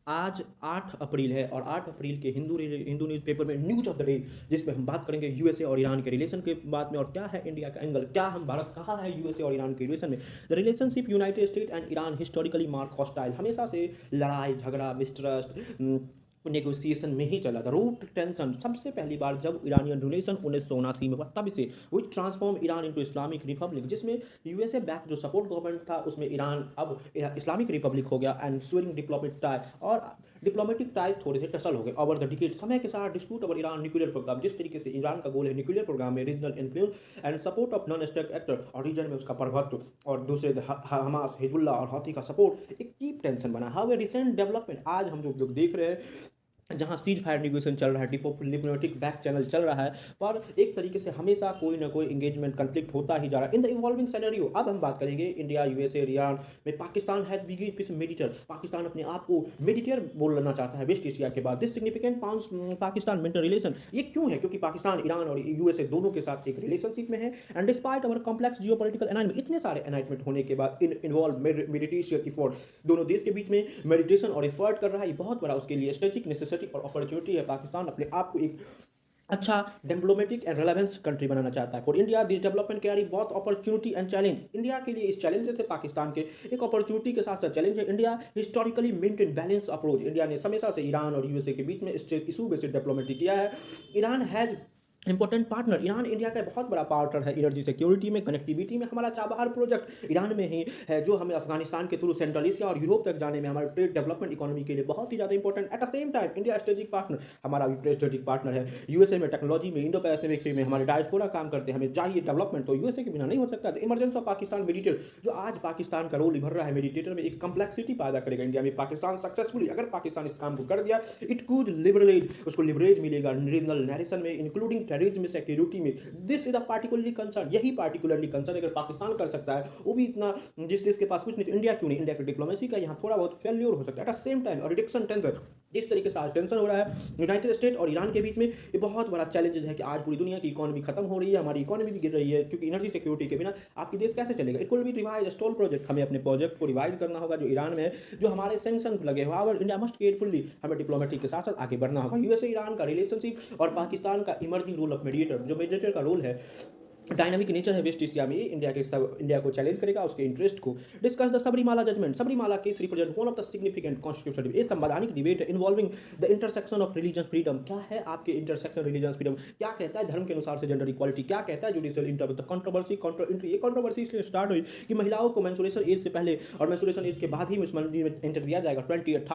आज 8 अप्रैल है और 8 अप्रैल के हिंदू न्यूज़पेपर में न्यूज़ ऑफ द डे, जिसमें हम बात करेंगे यूएसए और ईरान के रिलेशन के बात में, और क्या है इंडिया का एंगल, क्या हम भारत कहाँ है यूएसए और ईरान के रिलेशन में। The relationship United state and Iran historically mark hostile, हमेशा से लड़ाई झगड़ा मिसट्रस्ट नेगोशिएशन में ही चला था। रूट टेंशन सबसे पहली बार जब ईरानियन रिलेशन 1979 में हुआ, तब से which transform Iran into Islamic republic, जिसमें यूएसए बैक जो सपोर्ट गवर्नमेंट था उसमें ईरान अब इस्लामिक रिपब्लिक हो गया। एंड स्वेलिंग डिप्लोमेटिक टाई, और डिप्लोमेटिक टाई थोड़े से टसल हो गए ओवर द डिकेड। समय के साथ dispute over Iran nuclear programme, जिस तरीके से ईरान का गोल है न्यूक्लियर प्रोग्राम में regional influence and support of non state actor, और रीजन में उसका प्रभुत्व, और दूसरे हमास हिजबुल्ला और हौथी का सपोर्ट एक कीप टेंशन बना। हाउ ए रिसेंट डेवलपमेंट, आज हम जो देख रहे हैं जहाँ सीज फायर निगोशिएशन चल रहा है, डिप्लोमेटिक बैक चैनल चल रहा है, पर एक तरीके से हमेशा कोई ना कोई एंगेजमेंट कंफ्लिक्ट होता ही जा रहा है इन द इवॉल्विंग सिनेरियो। अब हम बात करेंगे इंडिया यूएसए ईरान में। Pakistan has begin fish mediator, Pakistan अपने आप को मेडिटर बोलना चाहता है वेस्ट एशिया के बाद। This significant pounce Pakistan military relation, ये क्यों है? क्योंकि पाकिस्तान ईरान और यूएसए दोनों के साथ एक रिलेशनशिप में है। And despite our complex geopolitical alignment, इतने सारे अलाइनमेंट होने के बाद इन्वॉल्व मेडिटेशन इफोर्ट, दोनों देश के बीच में मेडिटेशन और एफर्ट कर रहा है, ये बहुत बड़ा उसके लिए स्ट्रेटेजिक नेसेसिटी और अपॉर्चुनिटी है। पाकिस्तान अपने आप को एक अच्छा डिप्लोमेटिक एंड रेलेवेंस कंट्री बनाना चाहता है। For India this development carry both opportunity and challenge, India के लिए इस चैलेंज से पाकिस्तान के एक अपॉर्चुनिटी के साथ साथ चैलेंज है। India historically maintain balance approach, India ने हमेशा से ईरान और यूएसए के बीच में इशू बेस्ड डिप्लोमेटिक किया है। Iran has important partner, Iran India का बहुत बड़ा पार्टनर है एनर्जी सिक्योरिटी में, कनेक्टिविटी में। हमारा चाबहार प्रोजेक्ट ईरान में ही है, जो हमें अफगानिस्तान के थ्रू सेंट्रल एशिया और यूरोप तक जाने में हमारे ट्रेड डेवलपमेंट इकोनॉमी के लिए बहुत ही ज़्यादा important. At the same time India strategic partner, हमारा भी स्ट्रेटेजिक पार्टनर है यूएसए में, टेक्नोलॉजी में, इंडो पैसिफिक में हमारे डायस्पोरा काम करते हैं, हमें चाहिए डेवलपमेंट, तो यूएसए के बिना नहीं हो सकता। इमरजेंस ऑफ पाकिस्तान मेडिटेटर, जो आज पाकिस्तान का रोल भर रहा है मेडिटेटर में, एक कम्प्लेक्सिटी पैदा करेगा इंडिया में। पाकिस्तान सक्सेसफुली, अगर पाकिस्तान इस काम को कर दिया, इट कुड लिबरलाइज, उसको लिवरेज मिलेगा रीजनल नैरेशन में, इंक्लूडिंग टेररिज्म सिक्योरिटी में। This is a particularly concern, यही पार्टिकुलरली कंसर्न अगर पाकिस्तान कर सकता है, वो भी इतना, जिस देश के पास कुछ नहीं, तो इंडिया क्यों नहीं? इंडिया की डिप्लोमेसी का यहाँ थोड़ा बहुत फेल्योर हो सकता है। एट द सेम टाइम और रिडक्शन टेंशन, जिस तरीके से आज टेंशन हो रहा है यूनाइटेड स्टेट और ईरान के बीच में, ये बहुत बड़ा चैलेंज है कि आज पूरी दुनिया की इकोनॉमी खत्म हो रही है, हमारी इकोनॉमी भी गिर रही है, क्योंकि एनर्जी सिक्योरिटी के बिना आपकी देश कैसे चलेगा। It will be revise stall project, हमें अपने प्रोजेक्ट को रिवाइज करना होगा जो ईरान में है, जो हमारे सैंक्शन लगे हुआ है। इंडिया मस्ट केयरफुली, हमें डिप्लोमेटिक के साथ साथ आगे बढ़ना होगा। यूएसए ईरान का रिलेशनशिप और पाकिस्तान का इमर्जिंग रोल ऑफ मीडिएटर, जो मीडिएटर का रोल है, डायनामिक नेचर है वेस्ट एशिया में, इंडिया को चैलेंज करेगा, उसके इंटरेस्ट को। Discuss the Sabarimala judgement, Sabarimala case represent one of the significant constitutional debate, संवैधानिक debate involving the intersection of religious freedom. क्या है आपके इंटरसेक्शन रिलीजियस फ्रीडम, क्या कहता है धर्म के अनुसार से जेंडर इक्वालिटी, क्या कहता है जुडिशियल इंटर कंट्रोवर्सी कंट्रोवर्सी। ये कंट्रोवर्सी इसलिए स्टार्ट हुई कि महिलाओं को मेंस्ट्रुएशन एज से पहले और मेंस्ट्रुएशन एज के बाद ही इस मंदिर में एंटर दिया जाएगा। 2018